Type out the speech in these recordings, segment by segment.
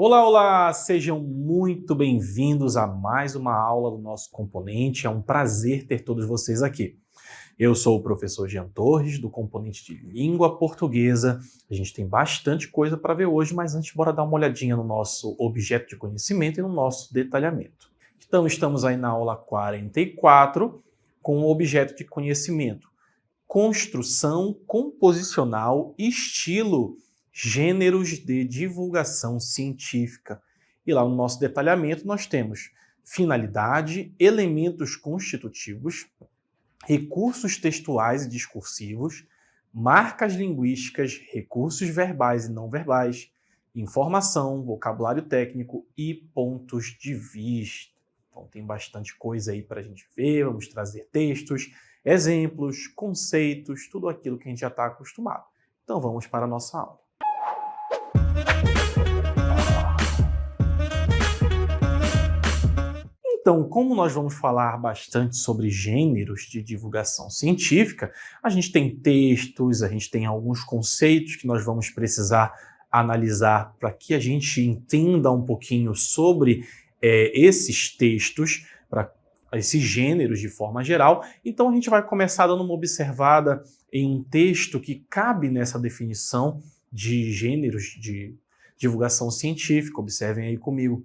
Olá, olá! Sejam muito bem-vindos a mais uma aula do nosso componente. É um prazer ter todos vocês aqui. Eu sou o professor Jean Torres, do componente de Língua Portuguesa. A gente tem bastante coisa para ver hoje, mas antes, bora dar uma olhadinha no nosso objeto de conhecimento e no nosso detalhamento. Então, estamos aí na aula 44, com o objeto de conhecimento. Construção composicional, estilo, gêneros de divulgação científica. E lá no nosso detalhamento nós temos finalidade, elementos constitutivos, recursos textuais e discursivos, marcas linguísticas, recursos verbais e não verbais, informação, vocabulário técnico e pontos de vista. Então tem bastante coisa aí para a gente ver, vamos trazer textos, exemplos, conceitos, tudo aquilo que a gente já está acostumado. Então vamos para a nossa aula. Então, como nós vamos falar bastante sobre gêneros de divulgação científica, a gente tem textos, a gente tem alguns conceitos que nós vamos precisar analisar para que a gente entenda um pouquinho sobre esses textos, para esses gêneros de forma geral. Então a gente vai começar dando uma observada em um texto que cabe nessa definição de gêneros de divulgação científica. Observem aí comigo.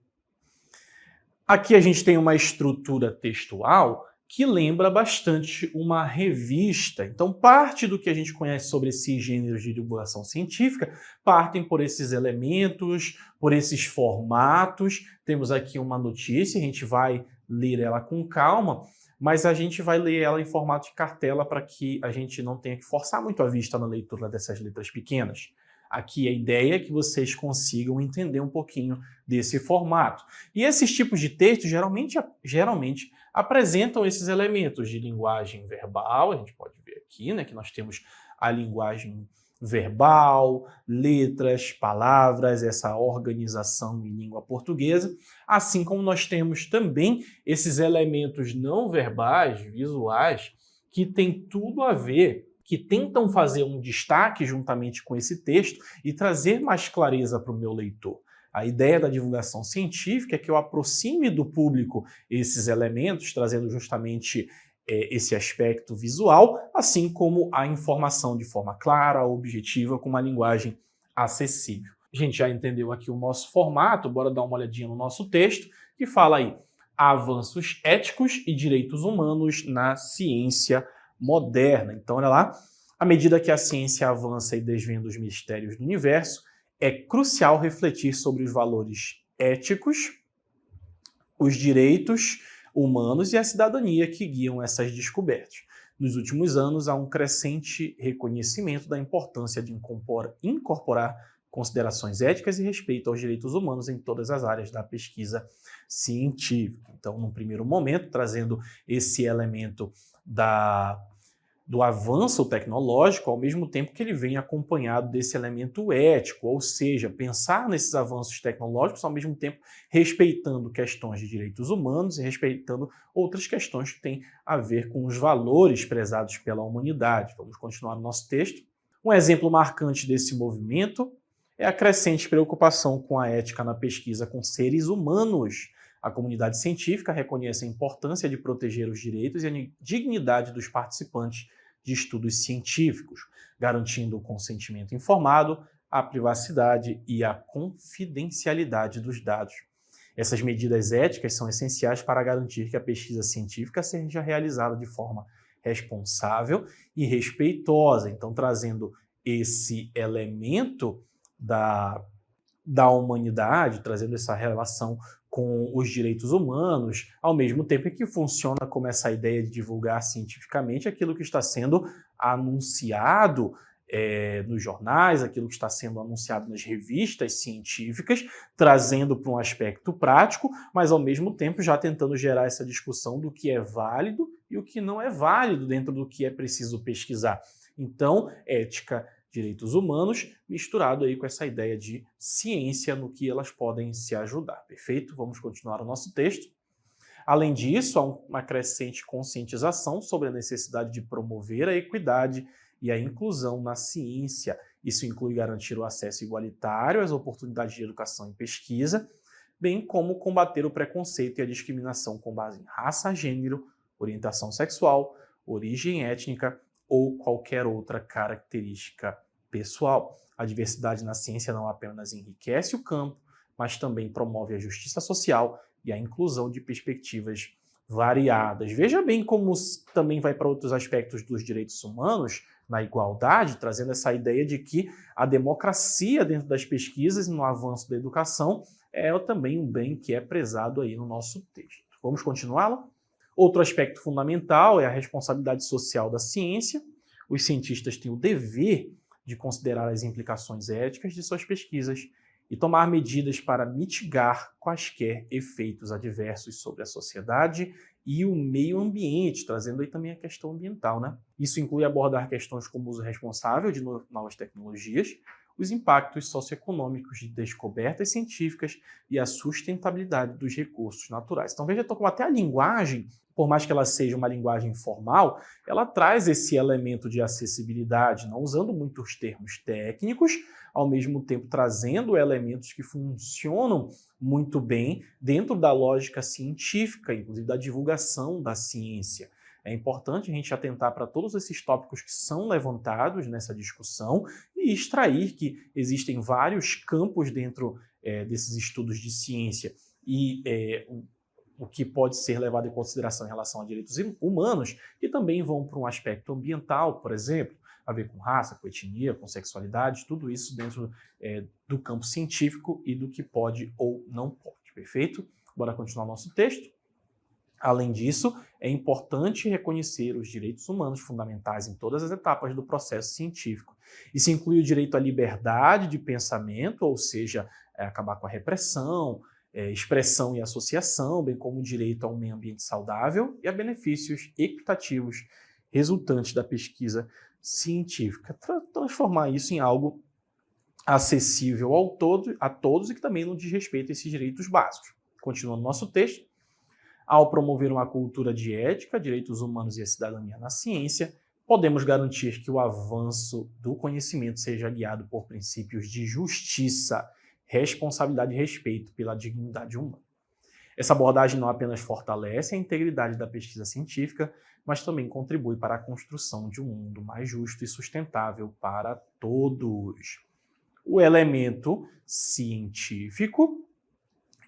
Aqui a gente tem uma estrutura textual que lembra bastante uma revista. Então, parte do que a gente conhece sobre esses gêneros de divulgação científica partem por esses elementos, por esses formatos. Temos aqui uma notícia, a gente vai ler ela com calma, mas a gente vai ler ela em formato de cartela para que a gente não tenha que forçar muito a vista na leitura dessas letras pequenas. Aqui a ideia é que vocês consigam entender um pouquinho desse formato. E esses tipos de texto geralmente apresentam esses elementos de linguagem verbal. A gente pode ver aqui, né, que nós temos a linguagem verbal, letras, palavras, essa organização em língua portuguesa, assim como nós temos também esses elementos não verbais, visuais, que tem tudo a ver, que tentam fazer um destaque juntamente com esse texto e trazer mais clareza para o meu leitor. A ideia da divulgação científica é que eu aproxime do público esses elementos, trazendo justamente esse aspecto visual, assim como a informação de forma clara, objetiva, com uma linguagem acessível. A gente já entendeu aqui o nosso formato, bora dar uma olhadinha no nosso texto, que fala aí: avanços éticos e direitos humanos na ciência moderna. Então, olha lá, à medida que a ciência avança e desvenda os mistérios do universo, é crucial refletir sobre os valores éticos, os direitos humanos e a cidadania que guiam essas descobertas. Nos últimos anos, há um crescente reconhecimento da importância de incorporar considerações éticas e respeito aos direitos humanos em todas as áreas da pesquisa científica. Então, num primeiro momento, trazendo esse elemento do avanço tecnológico, ao mesmo tempo que ele vem acompanhado desse elemento ético, ou seja, pensar nesses avanços tecnológicos ao mesmo tempo respeitando questões de direitos humanos e respeitando outras questões que têm a ver com os valores prezados pela humanidade. Vamos continuar no nosso texto. Um exemplo marcante desse movimento é a crescente preocupação com a ética na pesquisa com seres humanos. A comunidade científica reconhece a importância de proteger os direitos e a dignidade dos participantes de estudos científicos, garantindo o consentimento informado, a privacidade e a confidencialidade dos dados. Essas medidas éticas são essenciais para garantir que a pesquisa científica seja realizada de forma responsável e respeitosa. Então, trazendo esse elemento da humanidade, trazendo essa relação com os direitos humanos, ao mesmo tempo que funciona como essa ideia de divulgar cientificamente aquilo que está sendo anunciado nos jornais, aquilo que está sendo anunciado nas revistas científicas, trazendo para um aspecto prático, mas ao mesmo tempo já tentando gerar essa discussão do que é válido e o que não é válido dentro do que é preciso pesquisar. Então, ética, direitos humanos, misturado aí com essa ideia de ciência no que elas podem se ajudar. Perfeito? Vamos continuar o nosso texto. Além disso, há uma crescente conscientização sobre a necessidade de promover a equidade e a inclusão na ciência Isso inclui garantir o acesso igualitário às oportunidades de educação e pesquisa, bem como combater o preconceito e a discriminação com base em raça, gênero, orientação sexual, origem étnica ou qualquer outra característica pessoal. A diversidade na ciência não apenas enriquece o campo, mas também promove a justiça social e a inclusão de perspectivas variadas. Veja bem como também vai para outros aspectos dos direitos humanos, na igualdade, trazendo essa ideia de que a democracia dentro das pesquisas e no avanço da educação é também um bem que é prezado aí no nosso texto. Vamos continuá-la? Outro aspecto fundamental é a responsabilidade social da ciência. Os cientistas têm o dever de considerar as implicações éticas de suas pesquisas e tomar medidas para mitigar quaisquer efeitos adversos sobre a sociedade e o meio ambiente, trazendo aí também a questão ambiental, né? Isso inclui abordar questões como o uso responsável de novas tecnologias, os impactos socioeconômicos de descobertas científicas e a sustentabilidade dos recursos naturais. Então veja como até a linguagem, por mais que ela seja uma linguagem formal, ela traz esse elemento de acessibilidade, não usando muitos termos técnicos, ao mesmo tempo trazendo elementos que funcionam muito bem dentro da lógica científica, inclusive da divulgação da ciência. É importante a gente atentar para todos esses tópicos que são levantados nessa discussão e extrair que existem vários campos dentro desses estudos de ciência e o que pode ser levado em consideração em relação a direitos humanos, que também vão para um aspecto ambiental, por exemplo, a ver com raça, com etnia, com sexualidade, tudo isso dentro do campo científico e do que pode ou não pode, perfeito? Bora continuar nosso texto? Além disso, é importante reconhecer os direitos humanos fundamentais em todas as etapas do processo científico. Isso inclui o direito à liberdade de pensamento, ou seja, acabar com a repressão, expressão e associação, bem como o direito a um meio ambiente saudável e a benefícios equitativos resultantes da pesquisa científica. Transformar isso em algo acessível a todos e que também não diz respeito a esses direitos básicos. Continuando nosso texto, ao promover uma cultura de ética, direitos humanos e a cidadania na ciência, podemos garantir que o avanço do conhecimento seja guiado por princípios de justiça, responsabilidade e respeito pela dignidade humana. Essa abordagem não apenas fortalece a integridade da pesquisa científica, mas também contribui para a construção de um mundo mais justo e sustentável para todos. O elemento científico,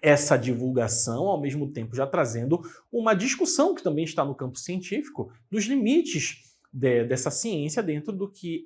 essa divulgação, ao mesmo tempo já trazendo uma discussão que também está no campo científico dos limites dessa ciência dentro do que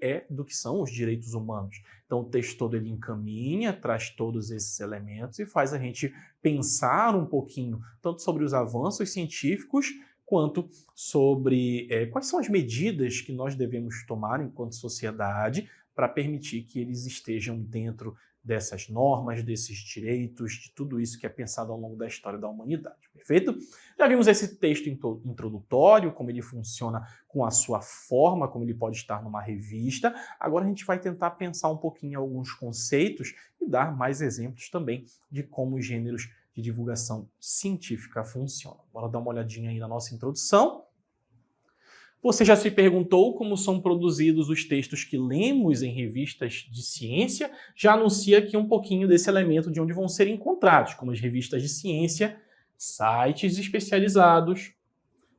são os direitos humanos. Então o texto todo ele encaminha, traz todos esses elementos e faz a gente pensar um pouquinho tanto sobre os avanços científicos quanto sobre quais são as medidas que nós devemos tomar enquanto sociedade para permitir que eles estejam dentro dessas normas, desses direitos, de tudo isso que é pensado ao longo da história da humanidade, perfeito? Já vimos esse texto introdutório, como ele funciona com a sua forma, como ele pode estar numa revista. Agora a gente vai tentar pensar um pouquinho em alguns conceitos e dar mais exemplos também de como os gêneros de divulgação científica funcionam. Bora dar uma olhadinha aí na nossa introdução. Você já se perguntou como são produzidos os textos que lemos em revistas de ciência? Já anuncia aqui um pouquinho desse elemento de onde vão ser encontrados, como as revistas de ciência, sites especializados,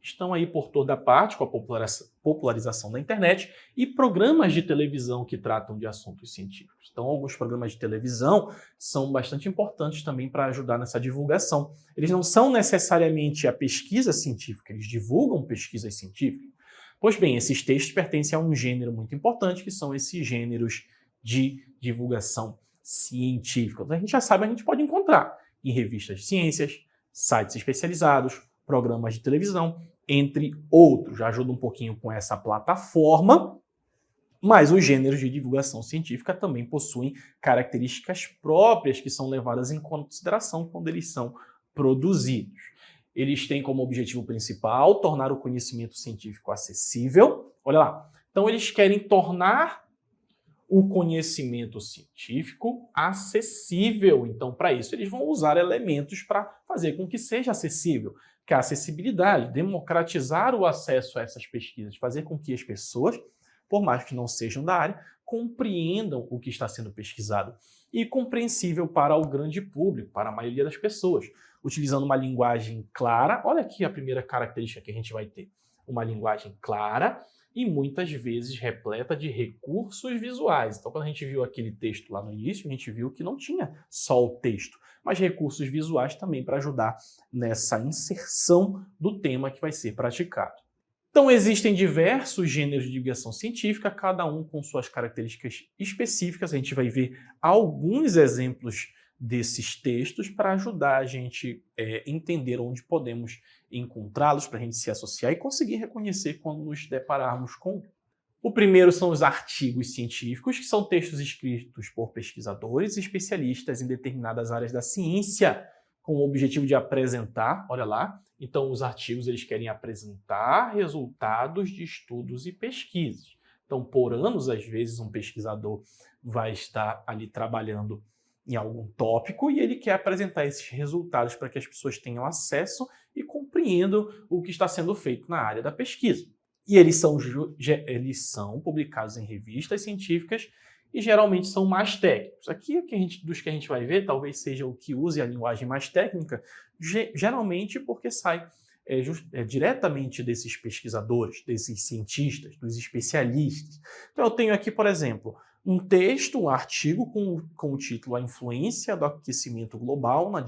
estão aí por toda parte com a popularização da internet e programas de televisão que tratam de assuntos científicos. Então, alguns programas de televisão são bastante importantes também para ajudar nessa divulgação. Eles não são necessariamente a pesquisa científica, eles divulgam pesquisas científicas. Pois bem, esses textos pertencem a um gênero muito importante, que são esses gêneros de divulgação científica. Então, a gente já sabe, a gente pode encontrar em revistas de ciências, sites especializados, programas de televisão, entre outros. Já ajuda um pouquinho com essa plataforma, mas os gêneros de divulgação científica também possuem características próprias que são levadas em consideração quando eles são produzidos. Eles têm como objetivo principal tornar o conhecimento científico acessível. Olha lá. Então, eles querem tornar o conhecimento científico acessível. Então, para isso, eles vão usar elementos para fazer com que seja acessível. Que é a acessibilidade, democratizar o acesso a essas pesquisas, fazer com que as pessoas por mais que não sejam da área, compreendam o que está sendo pesquisado e compreensível para o grande público, para a maioria das pessoas, utilizando uma linguagem clara. Olha aqui a primeira característica que a gente vai ter. Uma linguagem clara e muitas vezes repleta de recursos visuais. Então, quando a gente viu aquele texto lá no início, a gente viu que não tinha só o texto, mas recursos visuais também para ajudar nessa inserção do tema que vai ser praticado. Então, existem diversos gêneros de divulgação científica, cada um com suas características específicas. A gente vai ver alguns exemplos desses textos para ajudar a gente a entender onde podemos encontrá-los, para a gente se associar e conseguir reconhecer quando nos depararmos com. O primeiro são os artigos científicos, que são textos escritos por pesquisadores e especialistas em determinadas áreas da ciência, com o objetivo de apresentar, olha lá, então os artigos eles querem apresentar resultados de estudos e pesquisas. Então, por anos, às vezes, um pesquisador vai estar ali trabalhando em algum tópico e ele quer apresentar esses resultados para que as pessoas tenham acesso e compreendam o que está sendo feito na área da pesquisa. E eles são publicados em revistas científicas e geralmente são mais técnicos. Aqui, dos que a gente vai ver, talvez seja o que use a linguagem mais técnica, geralmente porque sai diretamente desses pesquisadores, desses cientistas, dos especialistas. Então eu tenho aqui, por exemplo, um texto, um artigo com o título A Influência do Aquecimento Global na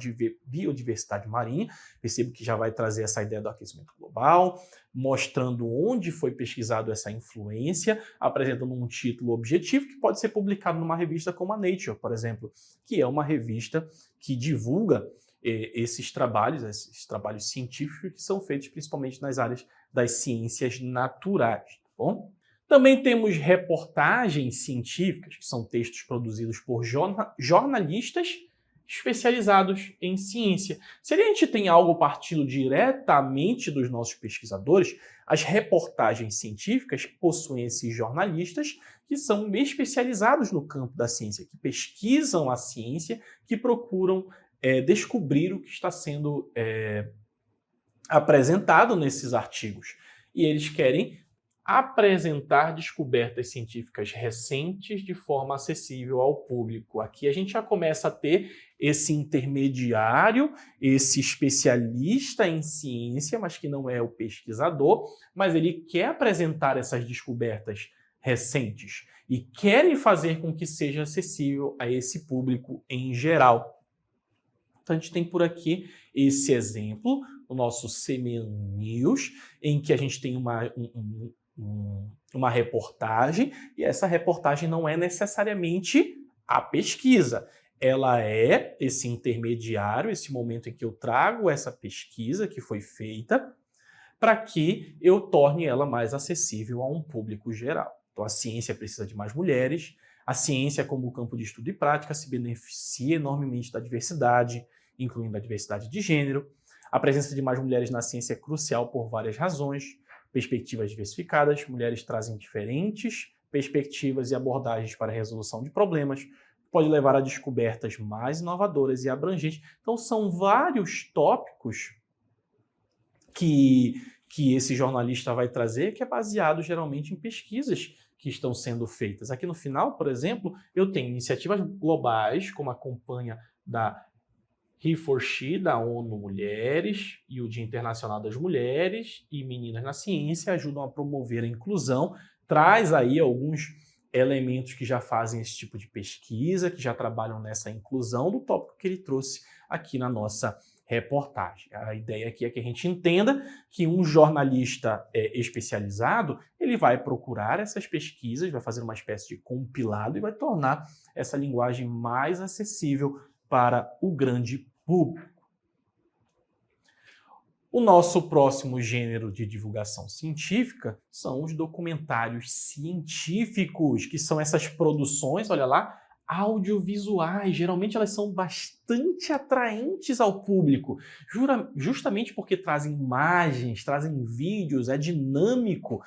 Biodiversidade Marinha. Percebo que já vai trazer essa ideia do aquecimento global, mostrando onde foi pesquisado essa influência, apresentando um título objetivo que pode ser publicado numa revista como a Nature, por exemplo, que é uma revista que divulga esses trabalhos científicos que são feitos principalmente nas áreas das ciências naturais, tá bom? Também temos reportagens científicas, que são textos produzidos por jornalistas especializados em ciência. Se a gente tem algo partindo diretamente dos nossos pesquisadores, as reportagens científicas possuem esses jornalistas que são especializados no campo da ciência, que pesquisam a ciência, que procuram descobrir o que está sendo apresentado nesses artigos. E eles querem apresentar descobertas científicas recentes de forma acessível ao público. Aqui a gente já começa a ter esse intermediário, esse especialista em ciência, mas que não é o pesquisador, mas ele quer apresentar essas descobertas recentes e querem fazer com que seja acessível a esse público em geral. Então a gente tem por aqui esse exemplo, o nosso CME News, em que a gente tem uma reportagem, e essa reportagem não é necessariamente a pesquisa. Ela é esse intermediário, esse momento em que eu trago essa pesquisa que foi feita para que eu torne ela mais acessível a um público geral. Então a ciência precisa de mais mulheres, a ciência como campo de estudo e prática se beneficia enormemente da diversidade, incluindo a diversidade de gênero. A presença de mais mulheres na ciência é crucial por várias razões. Perspectivas diversificadas, mulheres trazem diferentes perspectivas e abordagens para a resolução de problemas, pode levar a descobertas mais inovadoras e abrangentes. Então são vários tópicos que esse jornalista vai trazer, que é baseado geralmente em pesquisas que estão sendo feitas. Aqui no final, por exemplo, eu tenho iniciativas globais, como a campanha da He4She, da ONU Mulheres, e o Dia Internacional das Mulheres e Meninas na Ciência ajudam a promover a inclusão, traz aí alguns elementos que já fazem esse tipo de pesquisa, que já trabalham nessa inclusão do tópico que ele trouxe aqui na nossa reportagem. A ideia aqui é que a gente entenda que um jornalista especializado, ele vai procurar essas pesquisas, vai fazer uma espécie de compilado e vai tornar essa linguagem mais acessível para o grande público. O nosso próximo gênero de divulgação científica são os documentários científicos, que são essas produções, olha lá, audiovisuais. Geralmente elas são bastante atraentes ao público, justamente porque trazem imagens, trazem vídeos, é dinâmico.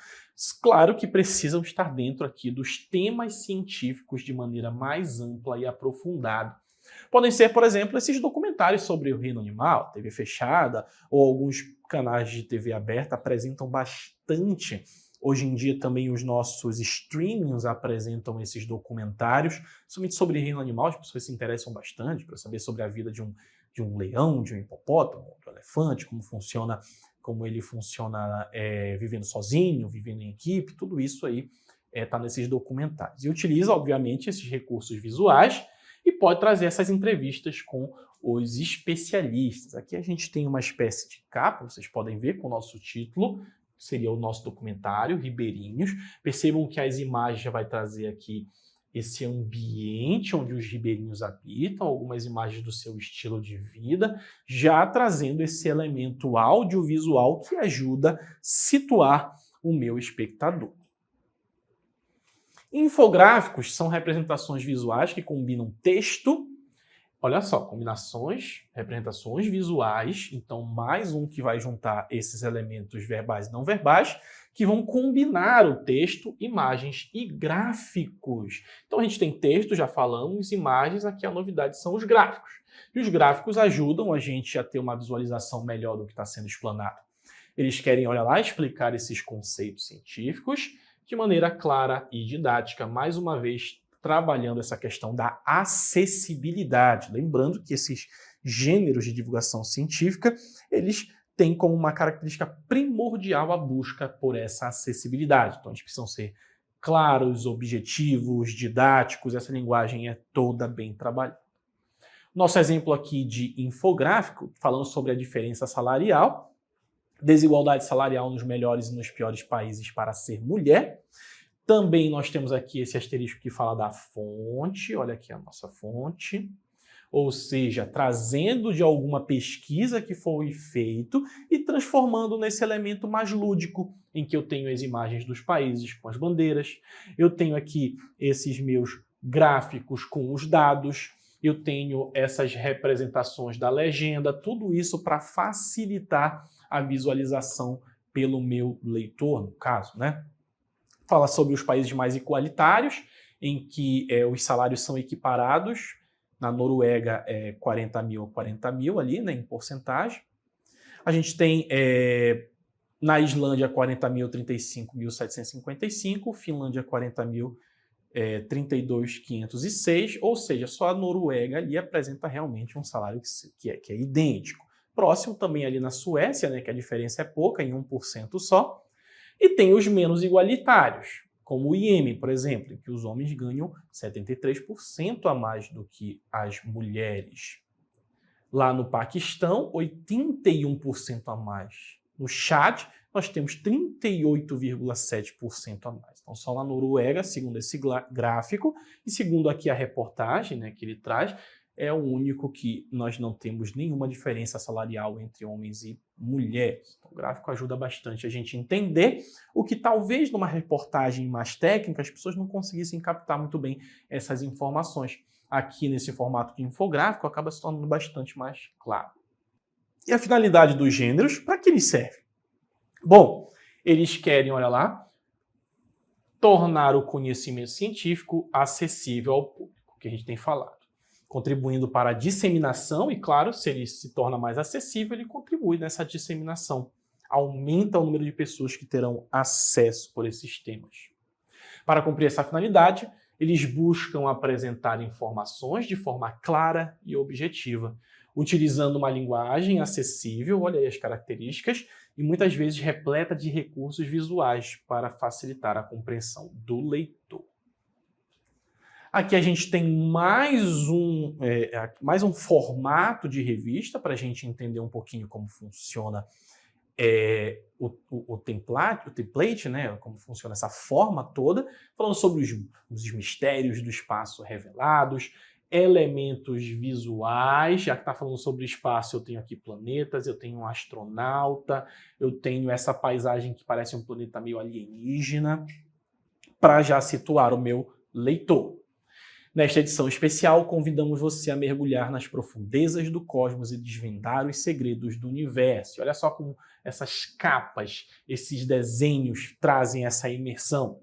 Claro que precisam estar dentro aqui dos temas científicos de maneira mais ampla e aprofundada. Podem ser, por exemplo, esses documentários sobre o reino animal, TV fechada, ou alguns canais de TV aberta apresentam bastante Hoje em dia também os nossos streamings apresentam esses documentários, somente sobre reino animal, as pessoas se interessam bastante para saber sobre a vida de um leão, de um hipopótamo, de um elefante, como ele funciona vivendo sozinho, vivendo em equipe, tudo isso aí está nesses documentários. E utiliza, obviamente, esses recursos visuais e pode trazer essas entrevistas com os especialistas. Aqui a gente tem uma espécie de capa, vocês podem ver com o nosso título, seria o nosso documentário, Ribeirinhos. Percebam que as imagens já vai trazer aqui esse ambiente onde os ribeirinhos habitam, algumas imagens do seu estilo de vida, já trazendo esse elemento audiovisual que ajuda a situar o meu espectador. Infográficos são representações visuais que combinam texto. Olha só, representações visuais, então mais um que vai juntar esses elementos verbais e não verbais, que vão combinar o texto, imagens e gráficos. Então a gente tem texto, já falamos, imagens, aqui a novidade são os gráficos. E os gráficos ajudam a gente a ter uma visualização melhor do que está sendo explanado. Eles querem, olha lá, explicar esses conceitos científicos de maneira clara e didática, mais uma vez, trabalhando essa questão da acessibilidade. Lembrando que esses gêneros de divulgação científica, eles têm como uma característica primordial a busca por essa acessibilidade. Então, eles precisam ser claros, objetivos, didáticos, essa linguagem é toda bem trabalhada. Nosso exemplo aqui de infográfico, falando sobre a diferença salarial, desigualdade salarial nos melhores e nos piores países para ser mulher. Também nós temos aqui esse asterisco que fala da fonte, olha aqui a nossa fonte, ou seja, trazendo de alguma pesquisa que foi feito e transformando nesse elemento mais lúdico, em que eu tenho as imagens dos países com as bandeiras, eu tenho aqui esses meus gráficos com os dados, eu tenho essas representações da legenda, tudo isso para facilitar a visualização pelo meu leitor, no caso, né? Fala sobre os países mais igualitários, em que os salários são equiparados. Na Noruega é 40 mil a 40 mil ali, né, em porcentagem. A gente tem na Islândia 40 mil, 35.755, Finlândia 40 mil, 32.506, ou seja, só a Noruega ali apresenta realmente um salário que é idêntico. Próximo também ali na Suécia, né, que a diferença é pouca, em 1% só. E tem os menos igualitários, como o Iêmen, por exemplo, em que os homens ganham 73% a mais do que as mulheres. Lá no Paquistão, 81% a mais. No Chad, nós temos 38,7% a mais. Então, só na Noruega, segundo esse gráfico, e segundo aqui a reportagem, né, que ele traz, é o único que nós não temos nenhuma diferença salarial entre homens e mulheres. Então, o gráfico ajuda bastante a gente entender o que talvez numa reportagem mais técnica as pessoas não conseguissem captar muito bem essas informações. Aqui nesse formato de infográfico acaba se tornando bastante mais claro. E a finalidade dos gêneros, para que eles servem? Bom, eles querem, olha lá, tornar o conhecimento científico acessível ao público, que a gente tem falado. Contribuindo para a disseminação, e claro, se ele se torna mais acessível, ele contribui nessa disseminação. Aumenta o número de pessoas que terão acesso por esses temas. Para cumprir essa finalidade, eles buscam apresentar informações de forma clara e objetiva, utilizando uma linguagem acessível, olha aí as características, e muitas vezes repleta de recursos visuais para facilitar a compreensão do leitor. Aqui a gente tem mais um formato de revista para a gente entender um pouquinho como funciona o template, né? Como funciona essa forma toda, falando sobre os mistérios do espaço revelados, elementos visuais, já que está falando sobre espaço, eu tenho aqui planetas, eu tenho um astronauta, eu tenho essa paisagem que parece um planeta meio alienígena, para já situar o meu leitor. Nesta edição especial, convidamos você a mergulhar nas profundezas do cosmos e desvendar os segredos do universo. E olha só como essas capas, esses desenhos trazem essa imersão.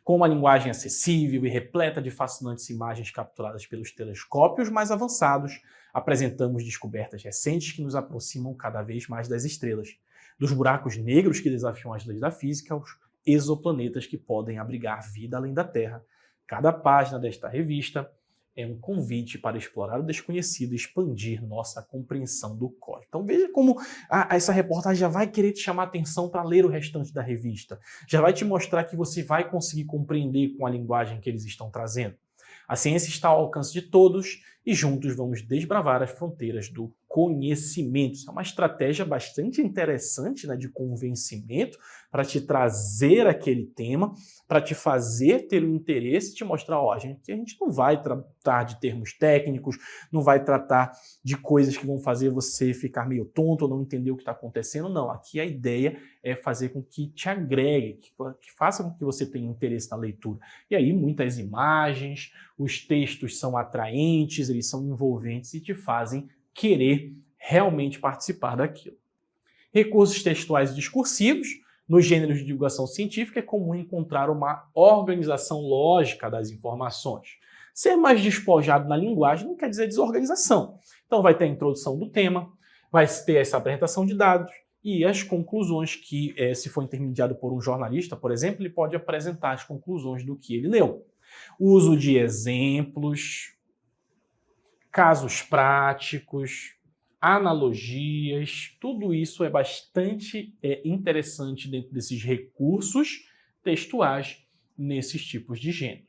Com uma linguagem acessível e repleta de fascinantes imagens capturadas pelos telescópios mais avançados, apresentamos descobertas recentes que nos aproximam cada vez mais das estrelas. Dos buracos negros que desafiam as leis da física exoplanetas que podem abrigar vida além da Terra. Cada página desta revista é um convite para explorar o desconhecido e expandir nossa compreensão do cosmos. Então veja como essa reportagem já vai querer te chamar a atenção para ler o restante da revista. Já vai te mostrar que você vai conseguir compreender com a linguagem que eles estão trazendo. A ciência está ao alcance de todos e juntos vamos desbravar as fronteiras do conhecimento. Isso é uma estratégia bastante interessante, né, de convencimento para te trazer aquele tema, para te fazer ter o interesse e te mostrar, ó, a gente não vai tratar de termos técnicos, não vai tratar de coisas que vão fazer você ficar meio tonto ou não entender o que está acontecendo, não. Aqui a ideia é fazer com que te agregue, que faça com que você tenha interesse na leitura. E aí muitas imagens, os textos são atraentes, eles são envolventes e te fazem querer realmente participar daquilo. Recursos textuais e discursivos. Nos gêneros de divulgação científica é comum encontrar uma organização lógica das informações. Ser mais despojado na linguagem não quer dizer desorganização. Então vai ter a introdução do tema, vai ter essa apresentação de dados e as conclusões que, se for intermediado por um jornalista, por exemplo, ele pode apresentar as conclusões do que ele leu. O uso de exemplos, casos práticos, analogias, tudo isso é bastante interessante dentro desses recursos textuais nesses tipos de gênero.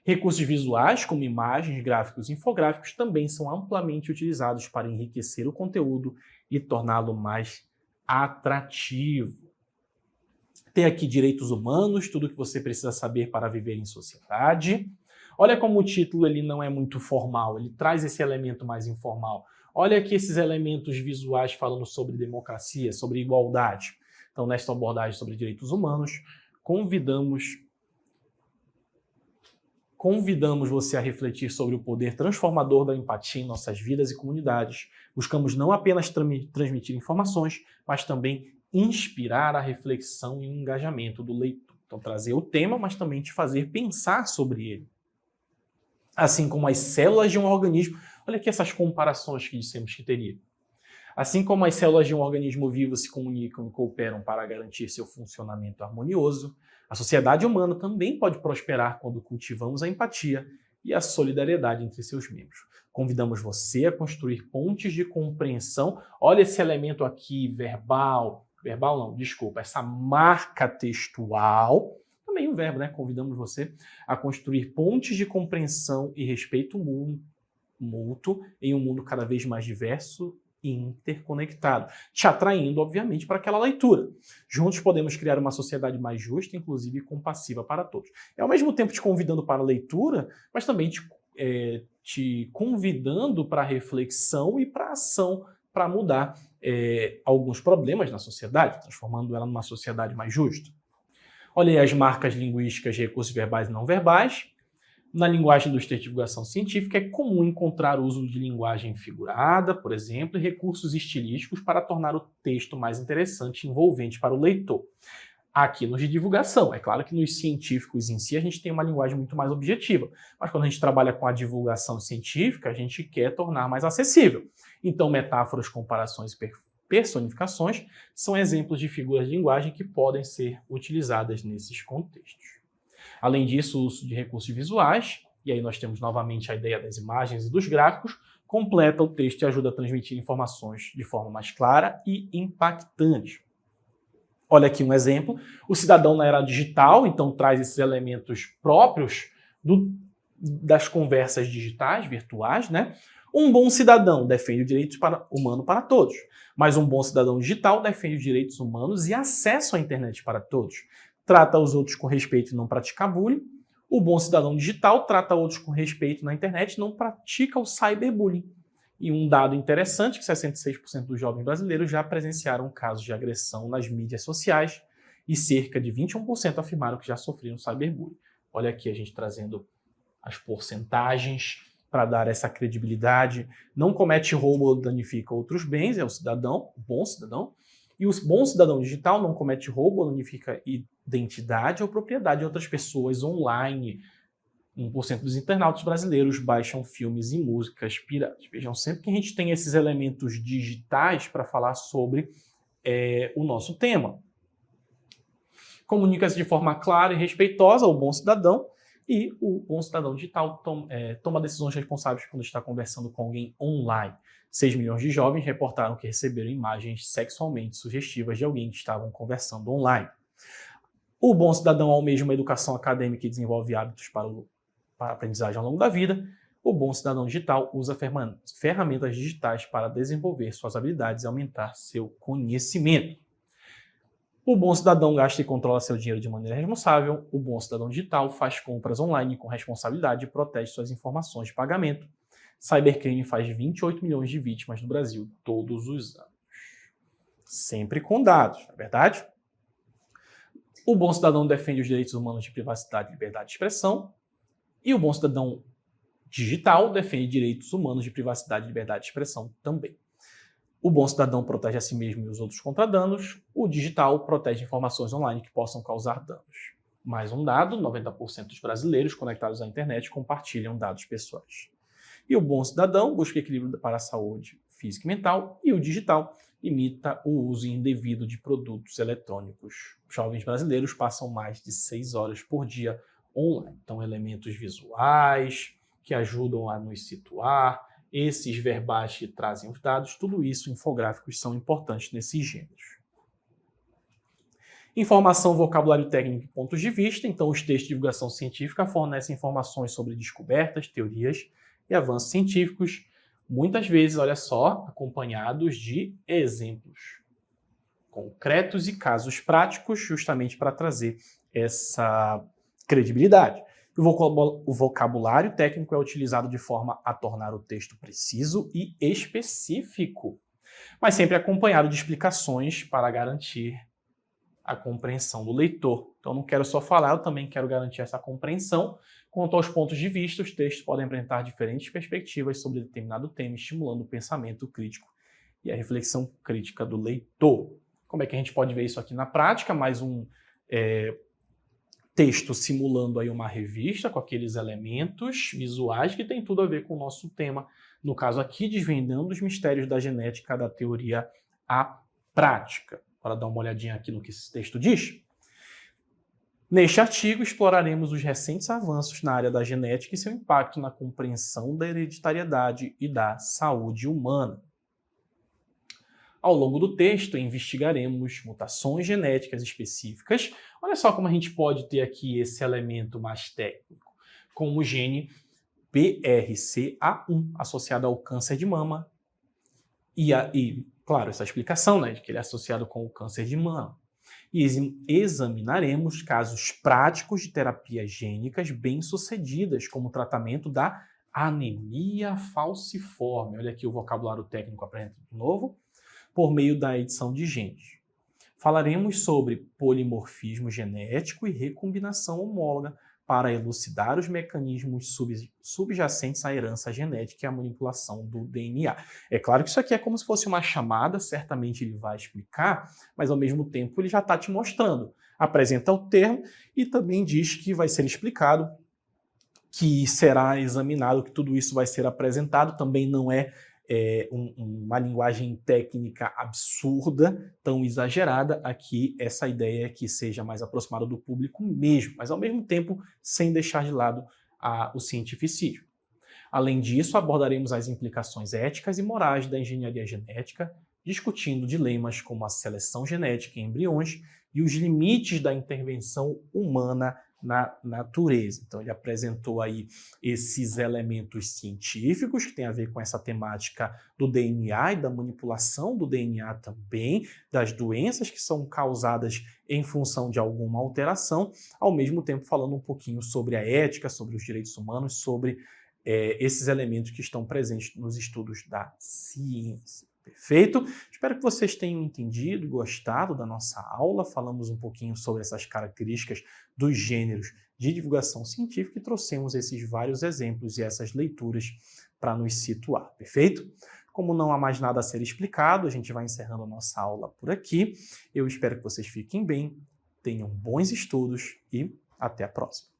Recursos visuais, como imagens, gráficos e infográficos, também são amplamente utilizados para enriquecer o conteúdo e torná-lo mais atrativo. Tem aqui direitos humanos, tudo que você precisa saber para viver em sociedade. Olha como o título ele não é muito formal, ele traz esse elemento mais informal. Olha aqui esses elementos visuais falando sobre democracia, sobre igualdade. Então, nesta abordagem sobre direitos humanos, convidamos você a refletir sobre o poder transformador da empatia em nossas vidas e comunidades. Buscamos não apenas transmitir informações, mas também inspirar a reflexão e o engajamento do leitor. Então, trazer o tema, mas também te fazer pensar sobre ele. Assim como as células de um organismo. Olha aqui essas comparações que dissemos que teria. Assim como as células de um organismo vivo se comunicam e cooperam para garantir seu funcionamento harmonioso, a sociedade humana também pode prosperar quando cultivamos a empatia e a solidariedade entre seus membros. Convidamos você a construir pontes de compreensão. Olha esse elemento aqui, essa marca textual, também um verbo, né? Convidamos você a construir pontes de compreensão e respeito mútuo em um mundo cada vez mais diverso e interconectado, te atraindo, obviamente, para aquela leitura. Juntos podemos criar uma sociedade mais justa, inclusive compassiva para todos. É ao mesmo tempo te convidando para a leitura, mas também te convidando para a reflexão e para a ação, para mudar alguns problemas na sociedade, transformando ela numa sociedade mais justa. Olha aí as marcas linguísticas de recursos verbais e não verbais. Na linguagem dos textos de divulgação científica, é comum encontrar o uso de linguagem figurada, por exemplo, e recursos estilísticos para tornar o texto mais interessante e envolvente para o leitor. Aqui nos de divulgação, é claro que nos científicos em si a gente tem uma linguagem muito mais objetiva, mas quando a gente trabalha com a divulgação científica, a gente quer tornar mais acessível. Então, metáforas, comparações e personificações são exemplos de figuras de linguagem que podem ser utilizadas nesses contextos. Além disso, o uso de recursos visuais, e aí nós temos novamente a ideia das imagens e dos gráficos, completa o texto e ajuda a transmitir informações de forma mais clara e impactante. Olha aqui um exemplo, o cidadão na era digital, então traz esses elementos próprios das conversas digitais, virtuais, né? Um bom cidadão defende o direito humano para todos, mas um bom cidadão digital defende os direitos humanos e acesso à internet para todos. Trata os outros com respeito e não pratica bullying. O bom cidadão digital trata outros com respeito na internet e não pratica o cyberbullying. E um dado interessante, que 66% dos jovens brasileiros já presenciaram casos de agressão nas mídias sociais e cerca de 21% afirmaram que já sofreram cyberbullying. Olha aqui a gente trazendo as porcentagens para dar essa credibilidade. Não comete roubo ou danifica outros bens, é o cidadão, o bom cidadão. E o bom cidadão digital não comete roubo ou danifica identidade ou propriedade de outras pessoas online. 1% dos internautas brasileiros baixam filmes e músicas piratas. Vejam, sempre que a gente tem esses elementos digitais para falar sobre o nosso tema. Comunica-se de forma clara e respeitosa ao bom cidadão, e o bom cidadão digital toma decisões responsáveis quando está conversando com alguém online. 6 milhões de jovens reportaram que receberam imagens sexualmente sugestivas de alguém que estavam conversando online. O bom cidadão almeja uma educação acadêmica e desenvolve hábitos para a aprendizagem ao longo da vida. O bom cidadão digital usa ferramentas digitais para desenvolver suas habilidades e aumentar seu conhecimento. O bom cidadão gasta e controla seu dinheiro de maneira responsável. O bom cidadão digital faz compras online com responsabilidade e protege suas informações de pagamento. Cybercrime faz 28 milhões de vítimas no Brasil todos os anos. Sempre com dados, não é verdade? O bom cidadão defende os direitos humanos de privacidade, liberdade de expressão. E o bom cidadão digital defende direitos humanos de privacidade, liberdade de expressão também. O bom cidadão protege a si mesmo e os outros contra danos. O digital protege informações online que possam causar danos. Mais um dado, 90% dos brasileiros conectados à internet compartilham dados pessoais. E o bom cidadão busca equilíbrio para a saúde física e mental. E o digital limita o uso indevido de produtos eletrônicos. Jovens brasileiros passam mais de 6 horas por dia online. Então, elementos visuais que ajudam a nos situar, esses verbais que trazem os dados, tudo isso, infográficos, são importantes nesses gêneros. Informação, vocabulário técnico e pontos de vista. Então, os textos de divulgação científica fornecem informações sobre descobertas, teorias e avanços científicos, muitas vezes, olha só, acompanhados de exemplos concretos e casos práticos, justamente para trazer essa credibilidade. O vocabulário técnico é utilizado de forma a tornar o texto preciso e específico, mas sempre acompanhado de explicações para garantir a compreensão do leitor. Então, não quero só falar, eu também quero garantir essa compreensão. Quanto aos pontos de vista, os textos podem apresentar diferentes perspectivas sobre determinado tema, estimulando o pensamento crítico e a reflexão crítica do leitor. Como é que a gente pode ver isso aqui na prática? Mais um texto simulando aí uma revista com aqueles elementos visuais que tem tudo a ver com o nosso tema. No caso aqui, desvendando os mistérios da genética da teoria à prática. Bora dar uma olhadinha aqui no que esse texto diz. Neste artigo, exploraremos os recentes avanços na área da genética e seu impacto na compreensão da hereditariedade e da saúde humana. Ao longo do texto, investigaremos mutações genéticas específicas. Olha só como a gente pode ter aqui esse elemento mais técnico, como o gene BRCA1, associado ao câncer de mama. E claro, essa explicação, né, de que ele é associado com o câncer de mama. E examinaremos casos práticos de terapias gênicas bem-sucedidas, como o tratamento da anemia falciforme. Olha aqui o vocabulário técnico apresentado de novo. Por meio da edição de genes. Falaremos sobre polimorfismo genético e recombinação homóloga para elucidar os mecanismos subjacentes à herança genética e à manipulação do DNA. É claro que isso aqui é como se fosse uma chamada, certamente ele vai explicar, mas ao mesmo tempo ele já está te mostrando. Apresenta o termo e também diz que vai ser explicado, que será examinado, que tudo isso vai ser apresentado, também não é uma linguagem técnica absurda, tão exagerada. Aqui essa ideia é que seja mais aproximada do público mesmo, mas ao mesmo tempo sem deixar de lado o cientificismo. Além disso, abordaremos as implicações éticas e morais da engenharia genética, discutindo dilemas como a seleção genética em embriões e os limites da intervenção humana na natureza. Então ele apresentou aí esses elementos científicos que tem a ver com essa temática do DNA e da manipulação do DNA também, das doenças que são causadas em função de alguma alteração, ao mesmo tempo falando um pouquinho sobre a ética, sobre os direitos humanos, sobre esses elementos que estão presentes nos estudos da ciência. Perfeito? Espero que vocês tenham entendido, gostado da nossa aula. Falamos um pouquinho sobre essas características dos gêneros de divulgação científica e trouxemos esses vários exemplos e essas leituras para nos situar. Perfeito? Como não há mais nada a ser explicado, a gente vai encerrando a nossa aula por aqui. Eu espero que vocês fiquem bem, tenham bons estudos e até a próxima.